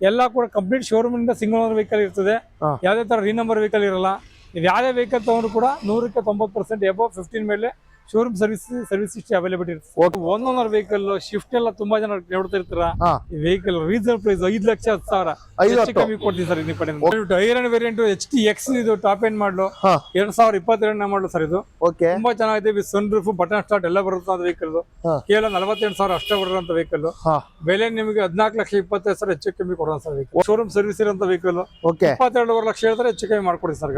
ಎಲ್ಲ ಕೂಡ complete showroom ಇಂದ ಸಿಂಗಲ್ ಓನರ್ ವೆಹಿಕಲ್ ಇರ್ತದೆ. ಯಾವುದೇ ತರ ರೀನಂಬರ್ ವೆಹಿಕಲ್ ಇರಲ್ಲ. ನೀವು ಯಾವುದೇ ವೆಹಿಕಲ್ ತಗೊಂಡ್ರು ಕೂಡ 100ಕ್ಕೆ 90% ಎಬವ್ 15 ಮೇಲೆ ಶೋರೂಮ್ ಸರ್ವಿಸ್ ಇಷ್ಟು ಅವೈಲೇಬಲ್ ಇರುತ್ತೆ. ಒನ್ ಓನರ್ ವೆಹಿಕಲ್ ಶಿಫ್ಟ್ ಎಲ್ಲ ತುಂಬಾ ಜನ ನೋಡ್ತಾ ಇರ್ತಾರ. ಈ ವೆಹಿಕಲ್ ರೀಸನಬಲ್ ಪ್ರೈಸ್ 5,10,000 ಹೆಚ್ಚು ಕಮ್ಮಿ ಕೊಡ್ತೀವಿ ಸರ್. ನಿಮ್ಮ ಕಡೆ ಐರನ್ ವೇರಿಯಂಟ್ HTX ಇದು ಟಾಪ್ ಎಂಡ್ ಮಾಡಲು 2022 ಮಾಡಲು ಸರ್. ಇದು ತುಂಬಾ ಚೆನ್ನಾಗಿದೆ. With sunroof button start ಎಲ್ಲ ಬರುತ್ತೆ ವೆಹಿಕಲ್. ಕೇವಲ 48,000 ಅಷ್ಟೇ ಬರುವಂತ ವೆಹಿಕಲ್. ಬೆಲೆ ನಿಮಗೆ 14,25,000 ಹೆಚ್ಚು ಕಮ್ಮಿ ಕೊಡೋಣ ಸರ್. ಶೋರೂಮ್ ಸರ್ವಿಸ್ ಇರುವಂತ ವೆಹಿಕಲ್ 22.5 ಲಕ್ಷ ಹೇಳ್ತಾರೆ, ಹೆಚ್ಚು ಕಮ್ಮಿ ಮಾಡ್ಕೊಡಿ ಸರ್.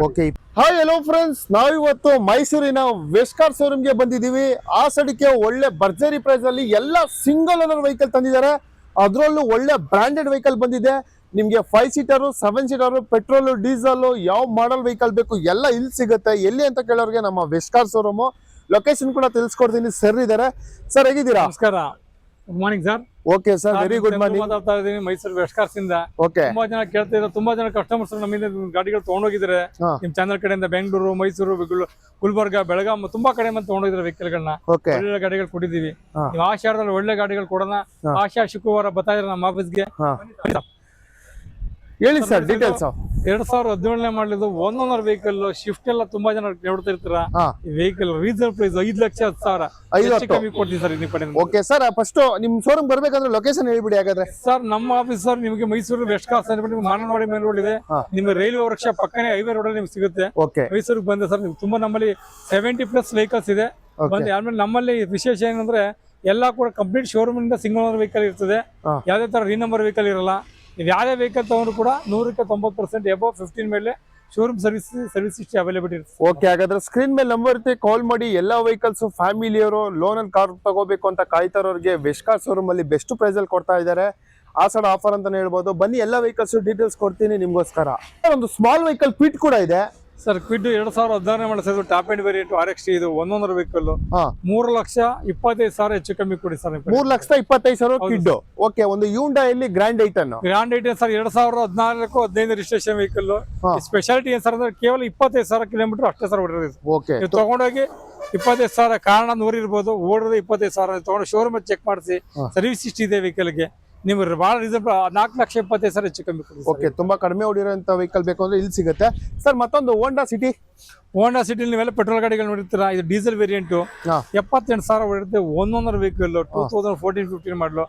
ಹಾಯ್ ಹಲೋ ಫ್ರೆಂಡ್ಸ್, ನಾವಿವತ್ತು ಮೈಸೂರಿನ ವೆಸ್ಟ್ ಕಾರ್ ಶೋರೂಮ್ ಗೆ ಬಂದಿದ್ದೀವಿ. ಆ ಸಡಿಕೆ ಒಳ್ಳೆ ಭರ್ಜರಿ ಪ್ರೈಸ್ ಅಲ್ಲಿ ಎಲ್ಲ ಸಿಂಗಲ್ ಓನರ್ ವೆಹಿಕಲ್ ತಂದಿದ್ದಾರೆ. ಅದರಲ್ಲೂ ಒಳ್ಳೆ ಬ್ರಾಂಡೆಡ್ ವೆಹಿಕಲ್ ಬಂದಿದೆ. ನಿಮ್ಗೆ 5 ಸೀಟರ್ 7 ಸೀಟರ್ ಪೆಟ್ರೋಲ್ ಡೀಸೆಲ್ ಯಾವ ಮಾಡಲ್ ವೆಹಿಕಲ್ ಬೇಕು ಎಲ್ಲ ಇಲ್ಲಿ ಸಿಗುತ್ತೆ. ಎಲ್ಲಿ ಅಂತ ಕೇಳೋರಿಗೆ ನಮ್ಮ ವೆಸ್ಟ್ ಕಾರ್ ಶೋರೂಮ್ ಲೊಕೇಶನ್ ಕೂಡ ತಿಳಿಸ್ಕೊಡ್ತೀನಿ. ಸರ್ ಇದಾರೆ. ಸರ್ ಹೇಗಿದ್ದೀರಾ? ನಮಸ್ಕಾರ, good morning sir. Okay sir, very good morning. ಮಾತಾಡ್ತಾ ಇದ್ದೀನಿ ಮೈಸೂರು ವೆಸ್ಟ್ ಕಾರ್ಸ್ ಇಂದ. ತುಂಬಾ ಜನ ಕೇಳ್ತಾ ಇದ್ದಾರೆ, ತುಂಬಾ ಜನ ಕಸ್ಟಮರ್ಸ್ ನಮ್ಮಿಂದ ಗಾಡಿಗಳು ತಗೊಂಡೋಗಿದ್ದಾರೆ. ನಿಮ್ ಚಾನಲ್ ಕಡೆಯಿಂದ ಬೆಂಗಳೂರು, ಮೈಸೂರು, ಗುಲ್ಬರ್ಗ, ಬೆಳಗಾಂ ತುಂಬಾ ಕಡೆ ಬಂದು ತಗೊಂಡೋಗಿದ್ದಾರೆ ವೆಹಿಕಲ್ ಗಳನ್ನ. ಒಳ್ಳೆ ಗಾಡಿಗಳು ಕೊಟ್ಟಿದ್ದೀವಿ. ನೀವು ಆಶಾರದಲ್ಲಿ ಒಳ್ಳೆ ಗಾಡಿಗಳು ಕೊಡೋಣ. ಆಶಾ ಶುಕ್ರವಾರ ಬರ್ತಾ ಇದ್ರೆ ನಮ್ಮ ಆಫೀಸ್ಗೆ. ಹೇಳಿ ಸರ್ ಡೀಟೇಲ್ಸ್. 2017 ಮಾಡಲಿದ್ದು ಒನ್ ಓನರ್ ವೆಹಿಕಲ್ ಶಿಫ್ಟ್ ಎಲ್ಲ ತುಂಬಾ ಜನ ನೋಡ್ತಾ ಇರ್ತಾರ. ಈ ವೆಹಿಕಲ್ ರೀಸನಬಲ್ ಪ್ರೈಸ್ 5,10,000 ಹೆಚ್ಚು ಕಮ್ಮಿ ಕೊಡ್ತೀವಿ ಸರ್. ನಿಮ್ಮ ಕಡೆ ಓಕೆ ಸರ್, ಫಸ್ಟ್ ನಿಮ್ ಶೋರೂಮ್ ಬರ್ಬೇಕಂದ್ರೆ ಲೊಕೇಶನ್ ಹೇಳ್ಬಿಡಿ. ಹಾಗಾದ್ರೆ ಸರ್ ನಮ್ಮ ಆಫೀಸ್ ಸರ್ ನಿಮಗೆ ಮೈಸೂರು ವೆಸ್ಟ್ ಕಾರ್ಸ್ ನಿಮ್ಗೆ ಮಾನನವಾಡಿ ಮೇಲ್ ರೋಡ್ ಇದೆ. ನಿಮ್ಗೆ ರೈಲ್ವೆ ವರ್ಕ್ಷಾಪ್ ಪಕ್ಕನೇ ಹೈವೇ ರೋಡ್ ನಿಮ್ಗೆ ಸಿಗುತ್ತೆ. ಮೈಸೂರಿಗೆ ಬಂದೆ ಸರ್. ನೀವು ತುಂಬಾ ನಮ್ಮಲ್ಲಿ 70+ ವೆಹಿಕಲ್ಸ್ ಇದೆ. ಬಂದು ಆಮೇಲೆ ನಮ್ಮಲ್ಲಿ ವಿಶೇಷ ಏನಂದ್ರೆ ಎಲ್ಲ ಕೂಡ ಕಂಪ್ಲೀಟ್ ಶೋರೂಮ್ ಇಂದ ಸಿಂಗಲ್ ಓನರ್ ವೆಹಿಕಲ್ ಇರ್ತದೆ. ಯಾವುದೇ ತರ ರೀನಂಬರ್ ವೆಹಿಕಲ್ ಇರಲ್ಲ. ನೀವು ಯಾವುದೇ ವೆಹಿಕಲ್ ತಗೊಂಡ್ರು ಕೂಡ 100ಕ್ಕೆ 90% ಎಬವ್ 15 ಮೇಲೆ ಶೋರೂಮ್ ಸರ್ವಿಸ್ ಇಷ್ಟು ಅವೈಲೇಬಲ್ ಇರುತ್ತೆ. ಓಕೆ, ಹಾಗಾದ್ರೆ ಸ್ಕ್ರೀನ್ ಮೇಲೆ ನಂಬರ್ ಇರುತ್ತೆ, ಕಾಲ್ ಮಾಡಿ. ಎಲ್ಲಾ ವೆಹಿಕಲ್ಸ್ ಫ್ಯಾಮಿಲಿಯವರು ಲೋನ್ ಅಲ್ಲಿ ಕಾರ್ ತಗೋಬೇಕು ಅಂತ ಕಾಯ್ತಾರೋರಿಗೆ ವೆಸ್ಟ್ ಕಾರ್ ಶೋರೂಮ್ ಅಲ್ಲಿ ಬೆಸ್ಟ್ ಪ್ರೈಸ್ ಅಲ್ಲಿ ಕೊಡ್ತಾ ಇದ್ದಾರೆ. ಆಸಡ ಆಫರ್ ಅಂತಾನೆ ಹೇಳ್ಬೋದು. ಬನ್ನಿ, ಎಲ್ಲ ವೆಹಿಕಲ್ಸ್ ಡೀಟೇಲ್ಸ್ ಕೊಡ್ತೀನಿ ನಿಮ್ಗೋಸ್ಕರ. ಒಂದು ಸ್ಮಾಲ್ ವೆಹಿಕಲ್ ಕ್ವಿಡ್ ಕೂಡ ಇದೆ sir. Kwid 2016 model top end variant RXT ಇದು ಒನ್ ಓನರ್ ವೆಹಿಕಲ್ 3,25,000 ಹೆಚ್ಚು ಕಮ್ಮಿ ಕೊಡಿ ಸರ್. 3,25,000 ಕ್ವಿಡ್. ಓಕೆ, ಒಂದು ಹ್ಯುಂಡಾಯಲ್ಲಿ grand i ten sir. 2014-15 registration vehicle. Speciality ಏನ್ ಸರ್ ಅಂದ್ರೆ ಕೇವಲ 25,000 ಕಿಲೋಮೀಟರ್ ಅಷ್ಟೇ ಸರ್ ಹೊಡೆದಿದೆ. ಓಕೆ, ನೀವು ತಗೊಂಡೋಗಿ 25,000 ಕಾರಣ 100 ಇರ್ಬೋದು, ಓಡೋದು 25,000 ತಗೊಂಡು ಶೋರೂಮ್ ಚೆಕ್ ಮಾಡಿಸಿ ಸರ್ವಿಸ್ ಇಷ್ಟ ಇದೆ ವೆಹಿಕಲ್ಗೆ. ನಿಮ್ಗೆ ಬಹಳ ರೀಸನಬಲ್ 4,25,000 ಹೆಚ್ಚು ಕಮ್ಮಿ ಕೊಡಿ. ಓಕೆ, ತುಂಬಾ ಕಡಿಮೆ ಹೊಡಿರೋಂಥ ವೆಹಿಕಲ್ ಬೇಕು ಅಂದ್ರೆ ಇಲ್ಲಿ ಸಿಗುತ್ತೆ ಸರ್. ಮತ್ತೊಂದು ಹೋಂಡಾ ಸಿಟಿ ನೀವೆಲ್ಲ ಪೆಟ್ರೋಲ್ ಗಾಡಿಗಳು ನೋಡಿರ್ತೀರಾ. ಇದು ಡೀಸೆಲ್ ವೇರಿಯಂಟ್ 78,000 ಹೊಡಿರುತ್ತೆ. ಒನ್ ಓನರ್ ವೆಹಿಕಲ್ 2014-15 ಮಾಡಲು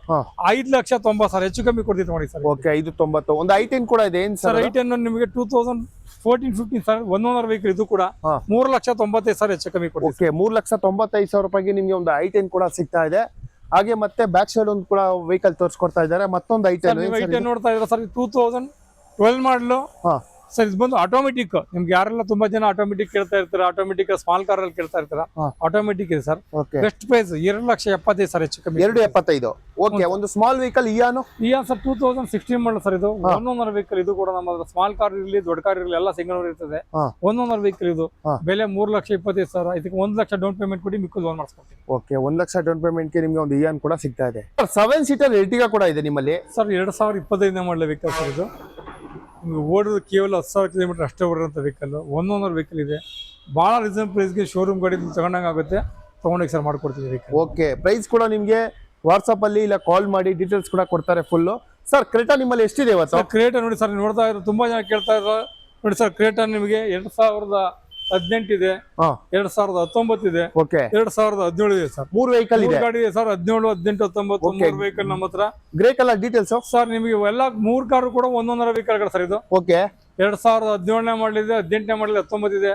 5,90,000 ಹೆಚ್ಚು ಕಮ್ಮಿ ಕೊಡ್ತೀವಿ ನೋಡಿ ಸರ್. ಓಕೆ, 5,90,000. ಒಂದು i10 ಕೂಡ ಇದೆ ಏನ್ ಸರ್? i10 ನಿಮಗೆ 2014-15 ಸರ್ ಒನ್ ಓನರ್ ವೆಹಿಕಲ್. ಇದು ಕೂಡ 3,95,000 ಹೆಚ್ಚು ಕಮ್ಮಿ ಕೊಡಿ. ಓಕೆ, 3,90,000 ರೂಪಾಯಿಗೆ ನಿಮ್ಗೆ ಒಂದು i10 ಕೂಡ ಸಿಗ್ತಾ ಇದೆ. ಹಾಗೆ ಮತ್ತೆ ಬ್ಯಾಕ್ ಸೈಡ್ ಒಂದು ಕೂಡ ವೆಹಿಕಲ್ ತೋರಿಸ್ಕೊಡ್ತಾ ಇದ್ದಾರೆ. ಮತ್ತೊಂದು i10 ನೋಡ್ತಾ ಇದ್ದಾರೆ ಸರ್. 2012 ಮಾಡಲು ಸರ್. ಇದು ಬಂದು ಆಟೋಮೆಟಿಕ್. ನಿಮ್ಗೆ ಯಾರೆಲ್ಲ ತುಂಬಾ ಜನ ಆಟೋಮೆಟಿಕ್ ಕೇಳ್ತಾ ಇರ್ತಾರೆ, ಆಟೋಮೆಟಿಕ್ ಸ್ಮಾಲ್ ಕಾರ್ ಅಲ್ಲಿ ಕೇಳ್ತಾ ಇರ್ತಾರ. ಆಟೋಮೆಟಿಕ್ ಇದೆ ಸರ್. ಬೆಸ್ಟ್ ಪ್ರೈಸ್ 2,75,000 ಹೆಚ್ಚು ಕಮ್ಮಿ. 2,75,000. ಓಕೆ, ಒಂದು ಸ್ಮಾಲ್ ವೆಹಿಕಲ್ ಇಯಾನ್ ಸರ್ 2016 ಮಾಡಲ್ ಸರ್. ಇದು ಒನ್ ಓನರ್ ವೆಹಿಕಲ್. ಇದು ಕೂಡ ನಮ್ಮ ಸ್ಮಾಲ್ ಕಾರ್ ಇರಲಿ ದೊಡ್ಡ ಕಾರ್ ಇರಲಿ ಎಲ್ಲ ಸಿಂಗಲ್ ಓನರ್ ಇರ್ತದೆ. One owner vehicle. ಇದು ಬೆಲೆ 3,25,000. ಇದಕ್ಕೆ 1 ಲಕ್ಷ ಡೌನ್ ಪೇಮೆಂಟ್ ಕೊಡಿ, ಮಿಕ್ಕಿ ಲೋನ್ ಮಾಡಿಸ್ಕೊಡ್ತೀವಿ. ಓಕೆ, 1 ಲಕ್ಷ ಡೌನ್ ಪೇಮೆಂಟ್ ಗೆ ನಿಮ್ಗೆ ಒಂದು ಇಯಾನ್ ಕೂಡ ಸಿಗ್ತಾ ಇದೆ. 7 ಸೀಟರ್ ಎರ್ಟಿಗಾ ಕೂಡ ಇದೆ ನಿಮ್ಮಲ್ಲಿ ಸರ್. 2025 ಮಾಡಲ್ ವೆಹಿಕಲ್ ಸರ್. ಇದು ನಿಮ್ಗೆ ಓಡೋದು ಕೇವಲ 10,000 ಕಿಲೋಮೀಟರ್ ಅಷ್ಟೇ ಓಡಿರೋಂಥ ವೆಹಿಕಲ್. ಒನ್ ಓನರ್ ವೆಹಿಕಲ್ ಇದೆ. ಭಾಳ ರೀಸನಬಲ್ ಪ್ರೈಸ್ಗೆ ಶೋರೂಮ್ ಗಾಡಿ ತಗೊಂಡಂಗೆ ಆಗುತ್ತೆ. ತಗೊಂಡೋಗಿ ಸರ್ ಮಾಡ್ಕೊಡ್ತೀವಿ ವೆಹಿಕಲ್. ಓಕೆ, ಪ್ರೈಸ್ ಕೂಡ ನಿಮಗೆ ವಾಟ್ಸಪ್ ಅಲ್ಲಿ ಇಲ್ಲ ಕಾಲ್ ಮಾಡಿ ಡೀಟೇಲ್ಸ್ ಕೂಡ ಕೊಡ್ತಾರೆ ಫುಲ್. ಸರ್ ಕ್ರೇಟಾ ನಿಮ್ಮಲ್ಲಿ ಎಷ್ಟಿದೆ ಇವತ್ತು? ಕ್ರೇಟಾ ನೋಡಿ ಸರ್, ನೋಡ್ತಾ ಇರೋ ತುಂಬಾ ಜನ ಕೇಳ್ತಾ ಇದ್ದಾರೆ ನೋಡಿ ಸರ್. ಕ್ರೇಟಾ ನಿಮಗೆ 2018 ಇದೆ, 2019 ಇದೆ, 2017 ಇದೆ ಸರ್. 3 ವೆಹಿಕಲ್ ಇದೆ. ಗಾಡಿ ಇದೆ ಸರ್. 17, 18, 19 3 ವೆಹಿಕಲ್ ನಮ್ಮ ಹತ್ರ. Grey colour details sir. ನಿಮಗೆ ಎಲ್ಲ 3 ಕಾರು ಕೂಡ ಒಂದೊಂದರ ವೆಹಿಕಲ್ ಸರ್. ಇದು ಓಕೆ, 2017 ಮಾಡಲಿದೆ, 18 ಮಾಡಲಿದೆ, 19 ಇದೆ.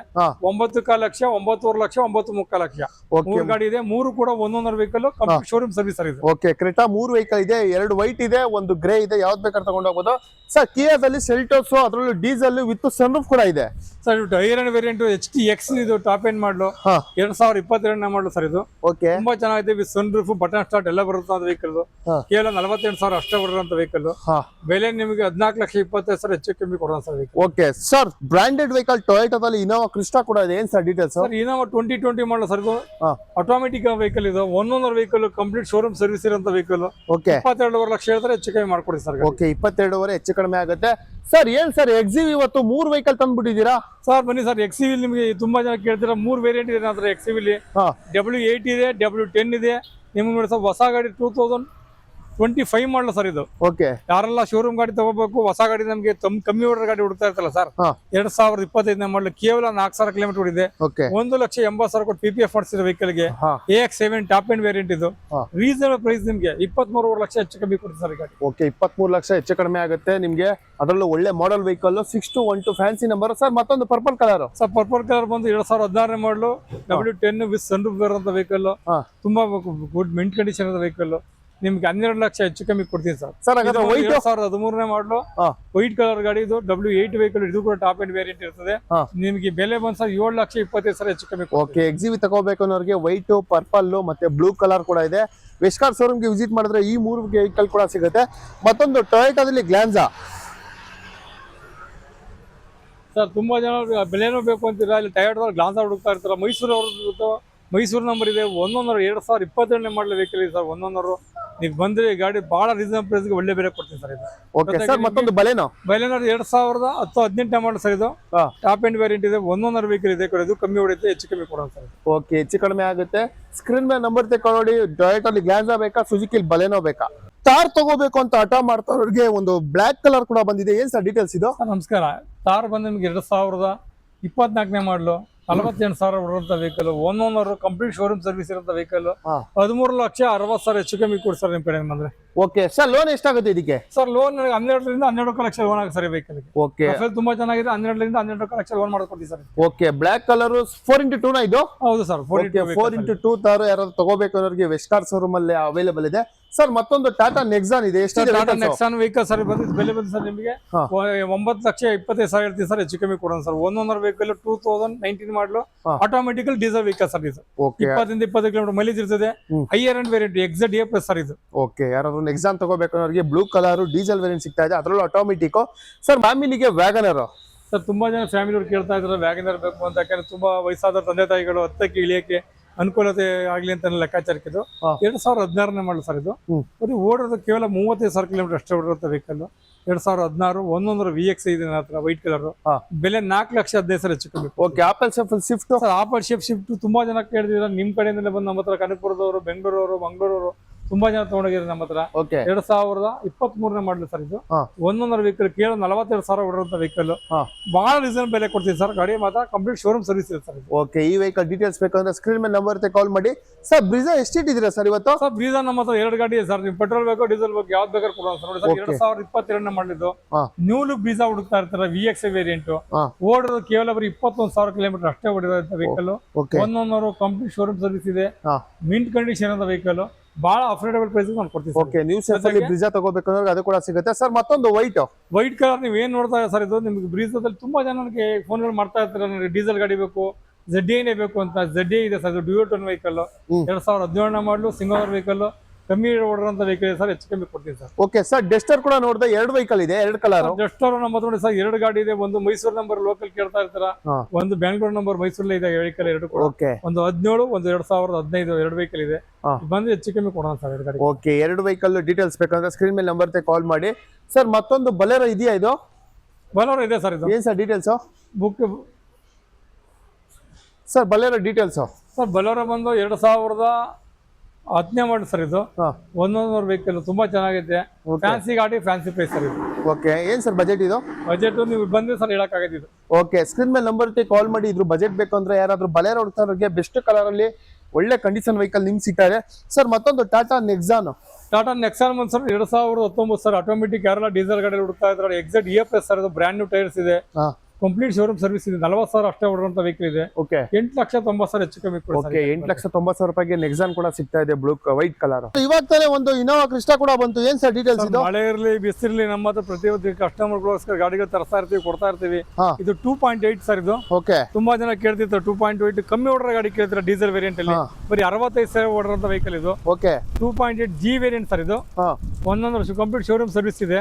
9,4 ಲಕ್ಷ, 9,2 ಲಕ್ಷ, 9,3 ಲಕ್ಷ 3 ಗಾಡಿ ಇದೆ. 3 ಕೂಡ ಒಂದೊಂದರ ವೆಹಿಕಲ್ ಶೋರೂಮ್ ಸರ್ವಿಸ್ ಸರ್. ಇದು ಓಕೆ, ಕ್ರೇಟಾ 3 ವೆಹಿಕಲ್ ಇದೆ. 2 ವೈಟ್ ಇದೆ, 1 ಗ್ರೇ ಇದೆ. ಯಾವ್ದು ಬೇಕಾದ್ರೆ ತಗೊಂಡು ಹೋಗ್ಬೋದು ಸರ್. ಕಿಯಾದಲ್ಲಿ ಸೆಲ್ಟೋಸ್, ಅದರಲ್ಲೂ ಡೀಸೆಲ್ ವಿತ್ ಸನ್ರೂಫ್ ಕೂಡ ಇದೆ ಸರ್. ಐರನ್ ವೇರಿಯಂಟ್ HTX ಇದು ಟಾಪ್ ಎಂಡ್ ಮಾಡಲು 2022 ಮಾಡಲು ಸರ್. ಇದು ತುಂಬಾ ಚೆನ್ನಾಗಿದೆ. With sunroof button start ಎಲ್ಲ ಬರುತ್ತೆ ವೆಹಿಕಲ್. ಕೇವಲ 48,000 ಅಷ್ಟೇ ಬರುವಂತ ವೆಹಿಕಲ್. ಬೆಲೆ ನಿಮಗೆ 14,25,000 ಹೆಚ್ಚು ಕಮ್ಮಿ ಕೊಡೋಣ sir. Okay sir, branded vehicle ಟೊಯೋಟಾದಲ್ಲಿ ಇನೋವಾ ಕ್ರಿಸ್ಟಾ ಕೂಡ ಇದೆ. ಏನ್ sir details? Sir Innova 2020 model sir. ಇದು ಆಟೋಮೆಟಿಕ್ ವೆಹಿಕಲ್. ಇದು one owner vehicle, complete showroom service ಇರುವಂತ ವೆಹಿಕಲ್. ಓಕೆ, 22 ಲಕ್ಷ ಹೇಳ್ತಾರೆ, ಹೆಚ್ಚು ಕಮ್ಮಿ ಮಾಡ್ಕೊಡಿ ಸರ್. ಓಕೆ, 22 ಹೆಚ್ಚು ಕಡಿಮೆ ಆಗುತ್ತೆ ಸರ್. ಏನ್ ಸರ್ XUV ಇವತ್ತು 3 ವೆಹಿಕಲ್ ತಂದ್ಬಿಟ್ಟಿದ್ದೀರಾ ಸರ್? ಬನ್ನಿ ಸರ್. XUV ನಿಮಗೆ ತುಂಬಾ ಜನ ಕೇಳ್ತೀರಾ. 3 ವೇರಿಯಂಟ್ ಇದೆ XUV. W8 ಇದೆ, W10 ಇದೆ. ನಿಮ್ಗೆ ನೋಡಿ ಸರ್ ಹೊಸ ಗಾಡಿ 25 ಮಾಡಲು ಸರ್ ಇದು. ಓಕೆ ಯಾರೆಲ್ಲ ಶೋರೂಮ್ ಗಾಡಿ ತಗೋಬೇಕು, ಹೊಸ ಗಾಡಿ ನಮಗೆ ಕಮ್ಮಿ ಓಡರ್ ಗಾಡಿ ಹುಡುಕ್ತಾ ಇರ್ತಲ್ಲ ಸರ್, 2025 ಮಾಡಲು ಕೇವಲ 4,000 ಕಿಲೋಮೀಟರ್ ಓಡಿದೆ. ಓಕೆ 1,80,000 ಕೊಟ್ಟು PPF ಮಾಡಿಸಿರೋ ವೆಹಿಕಲ್ ಗೆ AX7 ಟಾಪ್ ಅಂಡ್ ವೇರಿಯಂಟ್ ಇದು. ರೀಸನಬಲ್ ಪ್ರೈಸ್ ನಿಮಗೆ 23 ಲಕ್ಷ ಹೆಚ್ಚು ಕಮ್ಮಿ ಕೊಡ್ತೀವಿ ಸರ್ ಗಾಡಿ. ಓಕೆ 23 ಲಕ್ಷ ಹೆಚ್ಚು ಕಡಿಮೆ ಆಗುತ್ತೆ ನಿಮ್ಗೆ. ಅದರಲ್ಲೂ ಒಳ್ಳೆ model vehicle 6212 fancy number. Sir ಮತ್ತೊಂದು purple colour. Sir purple colour ಬಂದು 2016 model W10 with sunroof ಬರುವಂತ ವೆಹಿಕಲ್, ತುಂಬಾ ಗುಡ್ ಮಿಂಟ್ ಕಂಡೀಷನ್ ವೆಹಿಕಲ್. ನಿಮ್ಗೆ 12 ಲಕ್ಷ ಹೆಚ್ಚು ಕಮ್ಮಿ ಕೊಡ್ತೀನಿ ಸರ್. ಸರ್ ಹಾಗಾದ್ರೆ ವೈಟ್ 2013 ಮಾಡಲು ವೈಟ್ ಕಲರ್ ಗಾಡಿ ಇದು, W8 ವೆಹಿಕಲ್, ಇದು ಕೂಡ ಟಾಪ್ ಅಂಡ್ ವೇರಿಯಂಟ್ ಇರ್ತದೆ. ನಿಮ್ಗೆ ಬೆಲೆ ಬಂದ್ ಸರ್ 7,25,000 ಹೆಚ್ಚು ಕಮ್ಮಿ. ಓಕೆ XUV ತಗೋಬೇಕು ಅನ್ನೋರಿಗೆ ವೈಟ್, ಪರ್ಪಲ್ ಮತ್ತೆ ಬ್ಲೂ ಕಲರ್ ಕೂಡ ಇದೆ. ವೆಸ್ಕಾರ್ ಶೋರೂಮ್ಗೆ ವಿಸಿಟ್ ಮಾಡಿದ್ರೆ ಈ 3 ವೆಹಿಕಲ್ ಕೂಡ ಸಿಗುತ್ತೆ. ಮತ್ತೊಂದು ಟೊಯೋಟಾದಲ್ಲಿ ಗ್ಲಾನ್ಸಾ. ಸರ್ ತುಂಬಾ ಜನ ಬೆಲೆನೂ ಬೇಕು ಅಂತೀರಾ, ಇಲ್ಲಿ ಟೊಯೋಟಾದಲ್ಲಿ ಗ್ಲಾನ್ಸಾ ಹುಡುಕ್ತಾ ಇರ್ತಾರ. ಮೈಸೂರು ನಂಬರ್ ಇದೆ, 2022 ಮಾಡಲು ವೆಹಿಕಲ್ ಇದೆ ಸರ್. 11 ನೀವು ಬಂದ್ರೆ ಗಾಡಿ ಬಹಳ ರೀಸನಬಲ್ ಪ್ರೈಸ್ ಗೆ ಒಳ್ಳೆ ಬೆಲೆ ಕೊಡ್ತೀನಿ ಸರ್ ಇದು. ಓಕೆ ಸರ್ ಮತ್ತೊಂದು ಬಲೆನೋ 2010-18 ಮಾಡಲ್ ಸರ್ ಇದು. ಟಾಪ್ ಅಂಡ್ ವೇರಿಯಂಟ್ ಇದೆ, 11 ವೆಹಿಕಲ್ ಇದೆ, ಇದು ಕಮ್ಮಿ ಹೊಡೆಯುತ್ತೆ, ಹೆಚ್ಚು ಕಮ್ಮಿ ಕೊಡೋಣ ಸರ್. ಓಕೆ ಹೆಚ್ಚು ಕಡಿಮೆ ಆಗುತ್ತೆ. ಸ್ಕ್ರೀನ್ ಮೇಲೆ ನಂಬರ್ ತಗೊಂಡು ಟೊಯೋಟಾದಲ್ಲಿ ಗ್ಲಾನ್ಸಾ ಬೇಕಾ, ಸುಜುಕಿ ಬಲೆನೋ ಬೇಕಾ, ತಾರ್ ತಗೋಬೇಕು ಅಂತ ಹಠ ಮಾಡ್ತಾವ್ರಿಗೆ ಒಂದು ಬ್ಲಾಕ್ ಕಲರ್ ಕೂಡ ಬಂದಿದೆ. ಏನ್ ಸರ್ ಡೀಟೇಲ್ಸ್ ಇದು? ನಮಸ್ಕಾರ. ತಾರ್ ಬಂದು ನಿಮ್ಗೆ 2024 ಮಾಡಲು 48,000 ಬರುವಂತ ವೆಹಿಕಲ್, 11 ಕಂಪ್ಲೀಟ್ ಶೋರೂಮ್ ಸರ್ವಿಸ್ ಇರುವಂತ ವೆಹಿಕಲ್, 13,60,000 ಹೆಚ್ಚು ಕಮ್ಮಿ ಕೊಡಿ ಸರ್ ನಿಮ್ ಕಡೆ ಬಂದ್ರೆ. ಓಕೆ ಸರ್ ಲೋನ್ ಎಷ್ಟಾಗುತ್ತೆ ಇದಕ್ಕೆ? ಸರ್ ಲೋನ್ 12 12 ಲಕ್ಷ ಲೋನ್ ಆಗುತ್ತೆ ಸರ್ ವೆಹಿಕಲ್. ಓಕೆ ತುಂಬಾ ಚೆನ್ನಾಗಿದೆ, 12 ಲಕ್ಷ ಲೋನ್ ಮಾಡ್ಕೊಡ್ತೀವಿ sir. Okay black colour 4x2 ನ ಇದು? ಹೌದು ಸರ್ 4x2 ತಾರು ಯಾರಾದ್ರು ತಗೋಬೇಕು ಅನ್ನೋರಿಗೆ ವೆಸ್ಕಾರ್ ಶೋರೂಮ್ ಅಲ್ಲಿ ಅವೈಲೇಬಲ್ ಇದೆ. ಸರ್ ಮತ್ತೊಂದು ಟಾಟಾ ನೆಕ್ಸಾನ್ ಇದೆ. ಎಷ್ಟು ಟಾಟಾ ನೆಕ್ಸಾನ್ ವೆಹಿಕಲ್ ಸರ್ ಬಂದಿದ್ದು ಬೆಲೆ ಬಂದು ಸರ್ ನಿಮಗೆ 9,25,000 ಹೇಳ್ತೀವಿ ಸರ್, ಹೆಚ್ಚು ಕಮ್ಮಿ ಕೊಡೋಣ ಸರ್. 11 ವೆಹಿಕಲ್ 2019 ಮಾಡಲು ಆಟೋಮೆಟಿಕಲ್ ಡೀಸೆಲ್ ವೆಹಿಕಲ್ ಸರ್ ಇದು. 20-20 ಕಿಲೋಮೀಟರ್ ಮೈಲೇಜ್ ಇರ್ತದೆ. Higher end variant XZA+ sir ಇದು. ಓಕೆ ಯಾರಾದ್ರು ನೆಕ್ಸಾನ್ ತಗೋಬೇಕು ಅನ್ನೋರಿಗೆ ಬ್ಲೂ ಕಲರ್ ಡೀಸೆಲ್ ವೇರಿಯಂಟ್ ಸಿಗ್ತಾ ಇದೆ, ಅದರಲ್ಲೂ ಆಟೋಮೆಟಿಕ್. ಸರ್ ಫ್ಯಾಮಿಲಿಗೆ ವ್ಯಾಗನರ್. ಸರ್ ತುಂಬಾ ಜನ ಫ್ಯಾಮಿಲಿ ಅವ್ರು ಕೇಳ್ತಾ ಇದ್ದಾರೆ ವ್ಯಾಗನರ್ ಬೇಕು ಅಂತ. ಯಾಕಂದ್ರೆ ತುಂಬಾ ವಯಸ್ಸಾದ ತಂದೆ ತಾಯಿಗಳು ಹತ್ತಕ್ಕೆ ಇಳಿಯಕ್ಕೆ ಅನುಕೂಲತೆ ಆಗ್ಲಿ ಅಂತ ಲೆಕ್ಕಾಚಾರಕ್ಕಿದು. 2016 ಮಾಡಲು ಸರ್ ಇದು. ಬರೀ ಓಡೋದು ಕೇವಲ 35,000 ಕಿಲೋಮೀಟರ್ ಅಷ್ಟೇ ಓಡಿರುತ್ತೆ ವೆಹಿಕಲ್. 2016 11 VX ಇದೆ ನನ್ನ ಹತ್ರ, ವೈಟ್ ಕಲರ್. ಬೆಲೆ 4,15,000 ಹೆಚ್ಚು ಕಮ್ಮಿ. Okay apple Swift. Sir apple shift ತುಂಬಾ ಜನ ಕೇಳಿದ್ರೆ ನಿಮ್ ಕಡೆಯಿಂದಲೇ ಬಂದು ನಮ್ಮ ಹತ್ರ ಕನಕಪುರದವರು, ಬೆಂಗಳೂರವರು, ಮಂಗಳೂರವರು ತುಂಬಾ ಜನ ತಗೊಂಡೋಗಿದ್ದಾರೆ ನಮ್ಮ ಹತ್ರ. 2023 ಮಾಡಲು ಸರ್ ಇದು. 11 ವೆಹಿಕಲ್ ಕೇವಲ 42,000 ಓಡಿರುವಂತ ವೆಹಿಕಲ್, ಬಹಳ ರೀಸನಬಲ್ ಬೆಲೆ ಕೊಡ್ತೀನಿ ಸರ್. ಗಾಡಿ ಮಾತ್ರ ಕಂಪ್ಲೀಟ್ ಶೋರೂಮ್ ಸರ್ವಿಸ್ ಇದೆ ಸರ್. ಓಕೆ ಈ ವೆಹಿಕಲ್ ಡೀಟೇಲ್ಸ್ ಬೇಕಂದ್ರೆ ಸ್ಕ್ರೀನ್ ಮೇಲೆ ನಂಬರ್ ಕಾಲ್ ಮಾಡಿ. ಸರ್ ಬ್ರೀಜಾ ಎಷ್ಟಿಟ್ಟಿದ್ದೀರಾ ಸರ್ ಇವತ್ತು? ಸರ್ ಬ್ರೀಜಾ ನಮ್ಮ ಹತ್ರ 2 ಗಾಡಿ ಇದೆ ಸರ್. ನೀವು ಪೆಟ್ರೋಲ್ ಬೇಕು, ಡೀಸೆಲ್ ಬೇಕು, ಯಾವ್ದು ಬೇಕಾದ್ರೆ ಕೊಡೋಣ ಸರ್. ನೋಡಿ ಸರ್ 2022 ಮಾಡಲಿದ್ದು ನ್ಯೂ ಲುಕ್ ಬ್ರೀಜಾ ಹುಡುಕ್ತಾ ಇರ್ತಾರೆ. VX ವೇರಿಯಂಟ್ ಓಡೋದು ಕೇವಲ ಬರೀ 21,000 ಕಿಲೋಮೀಟರ್ ಅಷ್ಟೇ ಓಡಿರೋಂಥ ವೆಹಿಕಲ್. 11 ಕಂಪ್ಲೀಟ್ ಶೋರೂಮ್ ಸರ್ವಿಸ್ ಇದೆ, ಮಿಂಟ್ ಕಂಡೀಷನ್ ಅಂತ ವೆಹಿಕಲ್, ಬಹಳ ಅಫೋರ್ಡಬಲ್ ಪ್ರೈಸ್ ನಾನು ಕೊಡ್ತೀನಿ. ಓಕೆ ನ್ಯೂ ಸೇಫ್ ಅಲ್ಲಿ ಬ್ರೀಜಾ ತಗೋಬೇಕಂದ್ರೆ ಅದು ಕೂಡ ಸಿಗುತ್ತೆ ಸರ್. ಮತ್ತೊಂದು ವೈಟ್ ಕಲರ್ ನೀವು ಏನ್ ನೋಡ್ತಾ ಸರ್ ಇದು ನಿಮ್ಗೆ ಬ್ರೀಜಾದಲ್ಲಿ ತುಂಬಾ ಜನ ನನಗೆ ಫೋನ್ಗಳು ಮಾಡ್ತಾ ಇರ್ತಾರೆ, ನನಗೆ ಡೀಸೆಲ್ ಗಾಡಿ ಬೇಕು, ZA ಬೇಕು ಅಂತ. ZA ಇದೆ ಸರ್, ಡ್ಯೂಯಲ್ ವೆಹಿಕಲ್, 2017 ಮಾಡಲು ಸಿಂಗಲ್ ವೆಹಿಕಲ್, ಕಮ್ಮಿ ಓಡಿರೋಂಥ ವೆಹಿಕಲ್ ಸರ್, ಹೆಚ್ಚು ಕಮ್ಮಿ ಕೊಡ್ತೀನಿ ಸರ್. ಓಕೆ ಸರ್ ಡೆಸ್ಟರ್ ಕೂಡ ನೋಡಿದೆ, 2 ವೆಹಿಕಲ್ ಇದೆ, 2 ಕಲರ್. ಡೆಸ್ಟರ್ ನಮ್ಮ ಹತ್ರ ನೋಡಿ ಸರ್ 2 ಗಾಡಿ ಇದೆ. ಒಂದು ಮೈಸೂರು ನಂಬರ್ ಲೋಕಲ್ ಕೇಳ್ತಾ ಇರ್ತಾರ, ಒಂದು ಬೆಂಗಳೂರು ನಂಬರ್ ಮೈಸೂರಲ್ಲಿ ಇದೆ ವೆಹಿಕಲ್ 2 ಕೂಡ. ಒಂದು 17 ಒಂದು 2015 2 ವೆಹಿಕಲ್ ಇದೆ. ಬಂದು ಹೆಚ್ಚು ಕಮ್ಮಿ ಕೊಡೋಣ ಸರ್ 2 ಗಾಡಿ. ಓಕೆ 2 ವೆಹಿಕಲ್ ಡೀಟೇಲ್ಸ್ ಬೇಕಂದ್ರೆ ಸ್ಕ್ರೀನ್ ಮೇಲೆ ನಂಬರ್ ಕಾಲ್ ಮಾಡಿ. ಸರ್ ಮತ್ತೊಂದು ಬಲೆರೋ ಇದೆಯಾ? ಇದು ಬಲೆರೋ ಇದೆ ಸರ್. ಇದು ಏನ್ sir details? Book sir ಬಲೆರೋ details. Sir ಬಲೆರೋ ಬಂದು 2010 ಮಾಡಲ್ ಸರ್ ಇದು. 11 ವೆಹಿಕಲ್ ತುಂಬಾ ಚೆನ್ನಾಗೈತೆ, ಫ್ಯಾನ್ಸಿ ಗಾಡಿ, ಫ್ಯಾನ್ಸಿ ಪ್ರೈಸ್ ಸರ್ ಇದು. ಓಕೆ ಏನ್ ಸರ್ ಬಜೆಟ್ ಇದು? ಬಜೆಟ್ ನೀವು ಬಂದ್ರೆ ಸರ್ ಹೇಳಕ್ಕಾಗತ್ತೆ ಇದು. ಓಕೆ ಸ್ಕ್ರೀನ್ ಮೇಲೆ ನಂಬರ್ ಕಾಲ್ ಮಾಡಿ. ಇದ್ರ ಬಜೆಟ್ ಬೇಕು ಅಂದ್ರೆ ಯಾರಾದ್ರೂ ಬಲೆರೋ ಹುಡುಕ್ತಾರೋರಿಗೆ ಬೆಸ್ಟ್ ಕಲರ್ ಅಲ್ಲಿ ಒಳ್ಳೆ ಕಂಡೀಷನ್ ವೆಹಿಕಲ್ ನಿಮ್ಗೆ ಸಿಗ್ತಾ ಇದೆ. ಸರ್ ಮತ್ತೊಂದು ಟಾಟಾ ನೆಕ್ಸಾನ್ ಬಂದು ಸರ್ 2019 ಸರ್, ಆಟೋಮೆಟಿಕ್ ಯಾರೆಲ್ಲ ಡೀಸೆಲ್ ಗಾಡಿ ಹುಡುಕ್ತಾ ಇದ್ದಾರೆ. XZA+ ಸರ್, ಇದು ಬ್ರ್ಯಾಂಡ್ ನ್ಯೂ ಟೈರ್ಸ್ ಇದೆ, ಕಂಪ್ಲೀಟ್ ಶೋರೂಮ್ ಸರ್ವಿಸ್ ಇದೆ, 40,000 ಅಷ್ಟೇ ಓಡಿರುವಂತ ವೆಹಿಕಲ್ ಇದೆ. 8,90,000 ಹೆಚ್ಚು ಕಮ್ಮಿ ಕೊಡಿ. 8,90,000 ರೂಪಾಯಿಗೆ ನೆಕ್ಸಾನ್ ಕೂಡ ಸಿಗ್ತಾ ಇದೆ, ಬ್ಲೂ ವೈಟ್ ಕಲರ್. ಇವಾಗ ತಾನೇ ಒಂದು ಇನೋವಾ ಕ್ರಿಸ್ಟಾ ಕೂಡ ಬಂತು. ಏನ್ ಸರ್ ಡೀಟೇಲ್ಸ್ ಇದು? ಮಳೆ ಇರಲಿ ಬಿಸಿರ್ಲಿ ನಮ್ಮ ಹತ್ರ ಪ್ರತಿಯೊಂದು ಕಸ್ಟಮರ್ಗೋಸ್ಕರ ಗಾಡಿಗಳು ತರಿಸ್ತಾ ಇರ್ತೀವಿ, ಕೊಡ್ತಾ ಇರ್ತೀವಿ. ಇದು 2.8 ಸರ್ ಇದು. ಓಕೆ ತುಂಬಾ ಜನ ಕೇಳ್ತಿರ್ತಾರೆ 2.8 ಕಮ್ಮಿ ಓಡರ ಗಾಡಿ ಕೇಳ್ತಾರೆ ಡೀಸೆಲ್ ವೇರಿಯಂಟ್ ಅಲ್ಲಿ. ಬರೀ 65,000 ಓಡಿರುವಂತ ವೆಹಿಕಲ್ ಇದು. ಓಕೆ 2.8 G ವೇರಿಯಂಟ್ ಸರ್ ಇದು. 11 ವರ್ಷ ಕಂಪ್ಲೀಟ್ ಶೋರೂಮ್ ಸರ್ವಿಸ್ ಇದೆ,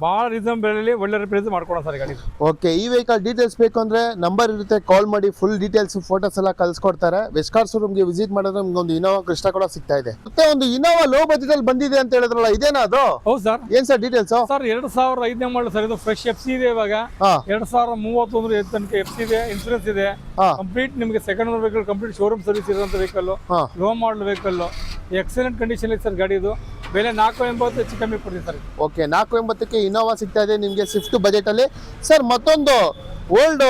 ಬಹಳ ರೀಸನಬಲ್ ಬೆಲೆಯಲ್ಲಿ ಒಳ್ಳೆ ಪ್ರೈಸ್ ಮಾಡ್ಕೊಡೋಣ ಸರ್ ಗಾಡಿ. ಓಕೆ ಈ ವೆಹಿಕಲ್ ಡೀಟೇಲ್ಸ್ ಬೇಕು ಅಂದ್ರೆ ನಂಬರ್ ಇರುತ್ತೆ, ಕಾಲ್ ಮಾಡಿ. ಫುಲ್ ಡೀಟೇಲ್ಸ್ ಫೋಟೋಸ್ ಎಲ್ಲ ಕಳ್ಸಿಕೊಡ್ತಾರೆ. ವೆಸ್ಕಾರ್ ಶೋರೂಮ್ಗೆ ವಿಸಿಟ್ ಮಾಡಿದ್ರೆ ನಿಮ್ಗೆ ಒಂದು ಇನೋವಾ ಕ್ರಿಸ್ಟಾ ಕೂಡ ಸಿಗ್ತಾ ಇದೆ. ಮತ್ತೆ ಒಂದು ಇನೋವಾ ಲೋ ಬಜೆಟ್ ಅಲ್ಲಿ ಬಂದಿದೆ ಅಂತ ಹೇಳಿದ್ರಲ್ಲ, ಇದೇನಾ ಅದು? ಹೌದು ಸರ್. ಏನ್ ಸರ್ ಡೀಟೇಲ್ಸ್? ಸರ್ 2005 ಮಾಡಲ್ ಸರ್ ಇದು. ಫ್ರೆಶ್ FC ಇದೆ ಇವಾಗ. 2031 ತನಕ FC ಇದೆ, ಇನ್ಸೂರೆನ್ಸ್ ಇದೆ, ಕಂಪ್ಲೀಟ್ ನಿಮಗೆ second owner vehicle, complete showroom service ಇರುವಂತ vehicle, low model vehicle, excellent condition ಇದೆ ಸರ್ ಗಾಡಿ ಇದು. ಬೆಲೆ 480 ಹೆಚ್ಚು ಕಮ್ಮಿ ಕೊಡ್ತೀವಿ ಸರ್. ಓಕೆ 480ಕ್ಕೆ ಇನೋವಾ ಸಿಗ್ತಾ ಇದೆ ನಿಮಗೆ ಸ್ವಿಫ್ಟ್ ಬಜೆಟ್ ಅಲ್ಲಿ. ಸರ್ ಮತ್ತೊಂದು ಓಲ್ಡ್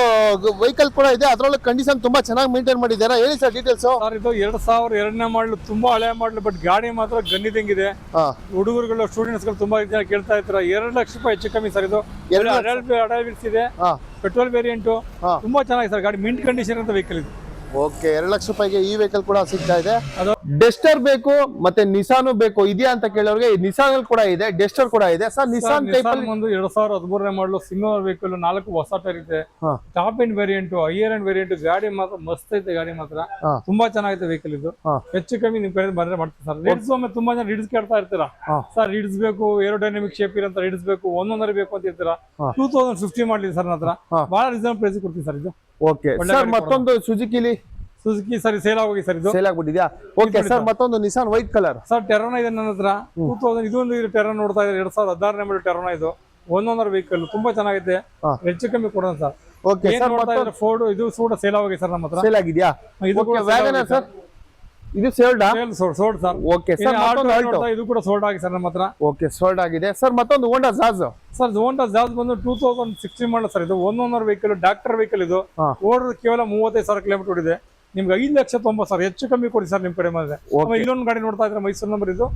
ವೆಹಿಕಲ್ ಕೂಡ ಇದೆ, ಅದರಲ್ಲೂ ಕಂಡೀಷನ್ ತುಂಬಾ ಚೆನ್ನಾಗಿ ಮೇಂಟೈನ್ ಮಾಡಿದ್ದಾರೆ, ಹೇಳಿ ಸರ್ ಡೀಟೇಲ್ಸ್. ಸರ್ ಇದು 2002ನೇ ಮಾಡಲು, ತುಂಬಾ ಹಳೆ ಮಾಡಲು, ಬಟ್ ಗಾಡಿ ಮಾತ್ರ ಗನ್ನಿದಂಗಿದೆ. ಹುಡುಗರುಗಳು ಸ್ಟೂಡೆಂಟ್ಸ್ ಗಳು ತುಂಬಾ ಜನ ಕೇಳ್ತಾ ಇರ್ತಾರೆ. 2 ಲಕ್ಷ ರೂಪಾಯಿ ಹೆಚ್ಚು ಕಮ್ಮಿ ಸರ್. ಇದು ಅಡಲ್ಟ್ಸ್ ಇದೆ, ಪೆಟ್ರೋಲ್ ವೇರಿಯಂಟ್, ತುಂಬಾ ಚೆನ್ನಾಗಿದೆ ಸರ್ ಗಾಡಿ. ಮಿಂಟ್ ಕಂಡೀಷನ್ ಅಂತ ವೆಹಿಕಲ್ ಇದು. ಓಕೆ 2 ಲಕ್ಷ ರೂಪಾಯಿಗೆ ಈ ವೆಹಿಕಲ್ ಕೂಡ ಸಿಗ್ತಾ ಇದೆ. ಡೆಸ್ಟರ್ ಬೇಕು ಮತ್ತೆ ನಿಸಾನು ಬೇಕು ಇದೆಯಾ ಅಂತ ಕೇಳೋರಿಗೆ ನಿಸಾನ್ ಅಲ್ಲಿ ಕೂಡ ಇದೆ, ಡೆಸ್ಟರ್ ಕೂಡ ಇದೆ. ಸರ್ ನಿಸಾನ್ ಟೈಪ್ ಅಲ್ಲಿ ಒಂದು 2013ನೇ ಮಾಡಲು ಸಿಂಗಲ್ ವೆಹಿಕಲ್, 4 ಹೊಸ ಟೈರ್ ಇದೆ, top end variant, higher end variant. ಗಾಡಿ ಮಾತ್ರ ಮಸ್ತ್ ಐತೆ, ಗಾಡಿ ಮಾತ್ರ ತುಂಬಾ ಚೆನ್ನಾಗೈತೆ ವೆಹಿಕಲ್ ಇದು. ಹೆಚ್ಚು ಕಮ್ಮಿ ನಿಮ್ ಕಡೆ ಬಂದ್ರೆ ಮಾಡ್ತೀವಿ ಸರ್. ರೀಡ್ಸ್ ಒಮ್ಮೆ ತುಂಬಾ ಜನ ರೀಡ್ಸ್ ಕೇಳ್ತಾ ಇರ್ತೀರಾ ಸರ್, ರೀಡ್ಸ್ ಬೇಕು, ಏರೋಡೈನಮಿಕ್ ಶೇಪ್ ಇರೋಂತ ರೀಡ್ಸ್ ಬೇಕು, 1.5 ಬೇಕು ಅಂತ ಇರ್ತೀರಾ. 2015 ಮಾಡಲಿ ಸರ್ ಹತ್ರ, ಬಹಳ ರೀಸನಬಲ್ ಪ್ರೈಸ್ ಕೊಡ್ತೀವಿ ಸರ್ ಇದು. ಓಕೆ ಸರ್ ಮತ್ತೊಂದು ಸುಜುಕಿಲಿ ಸುಜುಕಿ ಸರಿ ಸೇಲ್ ಆಗೋಗಿ ಸರ್, ಇದು ಸೇಲ್ ಆಗ್ಬಿಟ್ಟಿದ್ಯಾ. ಓಕೆ ಸರ್ ಮತ್ತೊಂದು ನಿಸಾನ್ ವೈಟ್ ಕಲರ್ ಸರ್ ಟೆರೋನಾ ಇದೆ ನನ್ನ ಹತ್ರ. 2000 ಇದೊಂದು ಟೆರೋನಾ ನೋಡ್ತಾ ಇದ್ದಾರೆ, 2016ನೇ ಮಾಡಲ್ ಟೆರೋನಾ ಇದು. 1.5 ವೆಹಿಕಲ್ ತುಂಬಾ ಚೆನ್ನಾಗಿದೆ, ಹೆಚ್ಚು ಕಮ್ಮಿ ಕೊಡೋಣ ಸರ್. ಓಕೆ ಸರ್ ಫೋರ್ಡ್ ಇದು ಕೂಡ ಸೇಲ್ ಆಗೋಗಿ ಸರ್ ನಮ್ಮ ಹತ್ರ. ಸೇಲ್ ಆಗಿದ್ಯಾ? ಇದು ಕೂಡ ವ್ಯಾಗನರ್ ಸರ್, ಇದು sold sold sir. Okay sir ಇದು ಕೂಡ ಸೋಲ್ಡ್ ಆಗಿ ಸರ್ ನಮ್ಮ ಹತ್ರ. ಓಕೆ ಸೋಲ್ಡ್ ಆಗಿದೆ ಸರ್. ಮತ್ತೊಂದು ಹೋಂಡಾ ಜಾಜ್ ಸರ್, ಹೋಂಡಾ ಜಾಜ್ ಬಂದು 2016 ಮಾಡಲ್ ಸರ್. ಇದು 1.5 ವೆಹಿಕಲ್, ಡಾಕ್ಟರ್ ವೆಹಿಕಲ್ ಇದು. ಓಡಿದ್ರೆ ಕೇವಲ 35,000 ಕಿಲೋಮೀಟರ್ ಓಡಿದೆ. ನಿಮ್ಗೆ 5,90,000 ಸರ್, ಹೆಚ್ಚು ಕಮ್ಮಿ ಕೊಡಿ ಸರ್ ನಿಮ್ ಕಡೆ ಮಾಡಿದ್ರೆ. ಇಲ್ಲೊಂದು ಗಾಡಿ ನೋಡ್ತಾ ಇದ್ರೆ ಮೈಸೂರು ನಂಬರ್ ಇದು.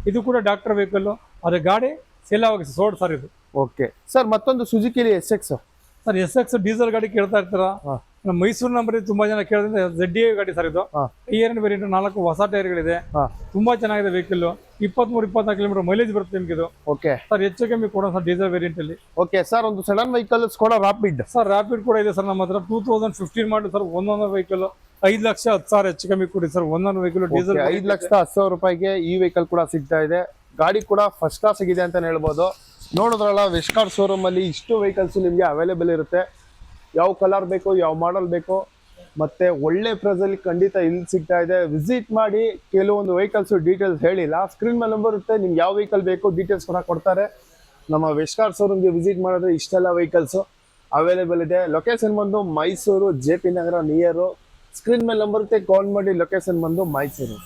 ಇದು ಕೂಡ ಡಾಕ್ಟರ್ ವೆಹಿಕಲ್, ಅದೇ ಗಾಡಿ ಸೇಲ್ ಆಗಿ ಸೋಲ್ಡ್ ಸರ್ ಇದು. ಓಕೆ ಸರ್ ಮತ್ತೊಂದು ಸುಜುಕಿಲಿ SX ಸರ್. SX ಡೀಸೆಲ್ ಗಾಡಿ ಕೇಳ್ತಾ ಇರ್ತಾರ, ನಮ್ಮ ಮೈಸೂರು ನಂಬರ್ ತುಂಬಾ ಜನ ಕೇಳಿದ್ರೆ ZDA ಗಾಡಿ ಸರ್ ಇದು. ಹೈಯರ್ ವೇರಿಯಂಟ್, 4 ಹೊಸ ಟೈರ್ಗಳಿದೆ, ತುಂಬಾ ಚೆನ್ನಾಗಿದೆ ವೆಹಿಕಲ್. 23-24 ಕಿಲೋಮೀಟರ್ ಮೈಲೇಜ್ ಬರುತ್ತೆ ನಿಮ್ಗೆ ಇದು. ಓಕೆ ಸರ್ ಹೆಚ್ಚು ಕಮ್ಮಿ ಕೊಡೋಣ ಸರ್ ಡೀಸೆಲ್ ವೇರಿಯಂಟ್ ಅಲ್ಲಿ. ಓಕೆ ಸರ್ ಒಂದು sudden vehicle Skoda rapid sir, rapid ಕೂಡ ಇದೆ ಸರ್ ನಮ್ಮ ಹತ್ರ. 2015 ಮಾಡಲ್ ಸರ್. 1.5 ವೆಹಿಕಲ್, 5,10,000 ಹೆಚ್ಚು ಕಮ್ಮಿ ಕೊಡಿ ಸರ್. 1.5 ವೆಹಿಕಲ್ ಡೀಸೆಲ್ 5,10,000 ರೂಪಾಯಿಗೆ ಈ ವೆಹಿಕಲ್ ಕೂಡ ಸಿಗ್ತಾ ಇದೆ. ಗಾಡಿ ಕೂಡ ಫಸ್ಟ್ ಕ್ಲಾಸ್ ಆಗಿದೆ ಅಂತ ಹೇಳ್ಬೋದು. ನೋಡಿದ್ರಲ್ಲ, ವೆಸ್ಕಾರ್ ಶೋರೂಮ್ ಅಲ್ಲಿ ಇಷ್ಟು ವೆಹಿಕಲ್ಸ್ ನಿಮಗೆ ಅವೈಲೇಬಲ್ ಇರುತ್ತೆ. ಯಾವ ಕಲರ್ ಬೇಕು, ಯಾವ ಮಾಡಲ್ ಬೇಕು, ಮತ್ತೆ ಒಳ್ಳೆ ಪ್ರೈಸ್ ಅಲ್ಲಿ ಖಂಡಿತ ಇಲ್ಲಿ ಸಿಗ್ತಾ ಇದೆ. ವಿಸಿಟ್ ಮಾಡಿ. ಕೆಲವೊಂದು ವೆಹಿಕಲ್ಸ್ ಡೀಟೇಲ್ಸ್ ಹೇಳಿಲ್ಲ, ಸ್ಕ್ರೀನ್ ಮೇಲೆ ನಂಬರ್ ಇರುತ್ತೆ, ನಿಮ್ಗೆ ಯಾವ ವೆಹಿಕಲ್ ಬೇಕು ಡೀಟೇಲ್ಸ್ ಕೂಡ ಕೊಡ್ತಾರೆ. ನಮ್ಮ ವೆಸ್ಕಾರ್ ಶೋರೂಮ್ಗೆ ವಿಸಿಟ್ ಮಾಡಿದ್ರೆ ಇಷ್ಟೆಲ್ಲ ವೆಹಿಕಲ್ಸ್ ಅವೈಲೇಬಲ್ ಇದೆ. ಲೊಕೇಶನ್ ಬಂದು ಮೈಸೂರು, JP ನಗರ ನಿಯರು. ಸ್ಕ್ರೀನ್ ಮೇಲೆ ನಂಬರ್ ಇರುತ್ತೆ, ಕಾಲ್ ಮಾಡಿ. ಲೊಕೇಶನ್ ಬಂದು ಮೈಸೂರು.